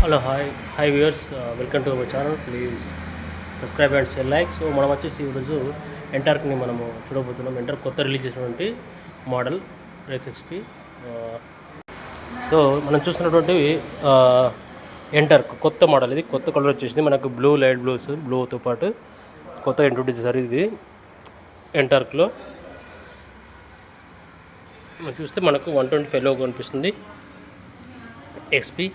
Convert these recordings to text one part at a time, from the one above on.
Hello hi viewers, welcome to our channel. Please subscribe and share like. So మనం వచ్చేసి ఈరోజు ఎంటార్క్ని మనము చూడబోతున్నాం. ఎంటార్క్ కొత్త రిలీజ్ చేసినటువంటి మోడల్ రేస్ ఎక్స్పీ. సో మనం చూస్తున్నటువంటి ఎంటార్క్ కొత్త మోడల్, ఇది కొత్త కలర్ వచ్చేసింది మనకు. బ్లూ, లైట్ బ్లూతో పాటు కొత్తగా ఇంట్రొడ్యూస్ చేశారు. ఇది ఎంటార్క్లో మనం చూస్తే మనకు 125 లోగో కనిపిస్తుంది. XP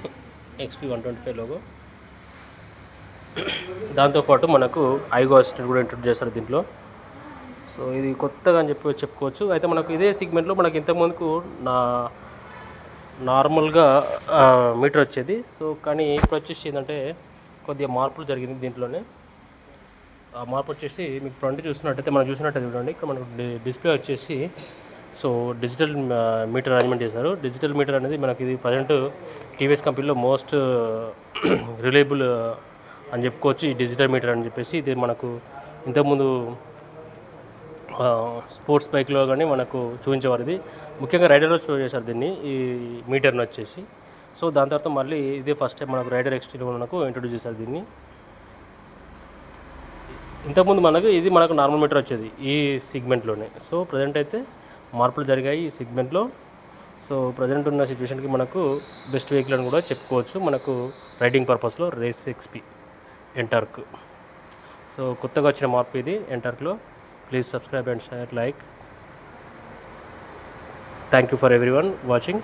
125 logo. దాంతోపాటు మనకు ఐగో అసిస్టెంట్ కూడా ఇంట్రొడ్యూస్ చేస్తారు దీంట్లో. సో ఇది కొత్తగా అని చెప్పుకోవచ్చు. అయితే మనకు ఇదే సెగ్మెంట్లో మనకి ఇంతకుముందుకు నార్మల్గా మీటర్ వచ్చేది. సో కానీ ఇప్పుడు వచ్చేసి ఏంటంటే కొద్దిగా మార్పులు జరిగింది దీంట్లోనే. ఆ మార్పు వచ్చేసి మీకు ఫ్రంట్ చూసినట్టయితే చూడండి, ఇక్కడ మనకు డిస్ప్లే వచ్చేసి సో డిజిటల్ మీటర్ అరేంజ్మెంట్ చేశారు. డిజిటల్ మీటర్ అనేది మనకి ఇది ప్రజెంట్ టీవీఎస్ కంపెనీలో మోస్ట్ రిలయబుల్ అని చెప్పుకోవచ్చు ఈ డిజిటల్ మీటర్ అని చెప్పేసి. ఇది మనకు ఇంతకుముందు స్పోర్ట్స్ బైక్లో కానీ మనకు చూపించేవారు. ఇది ముఖ్యంగా రైడర్లో షో చేశారు దీన్ని, ఈ మీటర్ని వచ్చేసి. సో దాని తర్వాత మళ్ళీ ఇదే ఫస్ట్ టైం మనకు రైడర్ ఎక్స్టీలో మనకు ఇంట్రొడ్యూస్ చేశారు దీన్ని. ఇంతకుముందు మనకు నార్మల్ మీటర్ వచ్చేది ఈ సెగ్మెంట్లోనే. సో ప్రజెంట్ అయితే మార్పులు జరిగాయి ఈ సెగ్మెంట్లో. సో ప్రజెంట్ ఉన్న సిచ్యువేషన్కి మనకు బెస్ట్ వెహికల్ అని కూడా చెప్పుకోవచ్చు మనకు రైడింగ్ పర్పస్లో రేస్ ఎక్స్పీ ఎంటార్క్. సో కొత్తగా వచ్చిన మార్పు ఇది ఎంటార్క్లో. Please subscribe and share like. Thank you for everyone watching.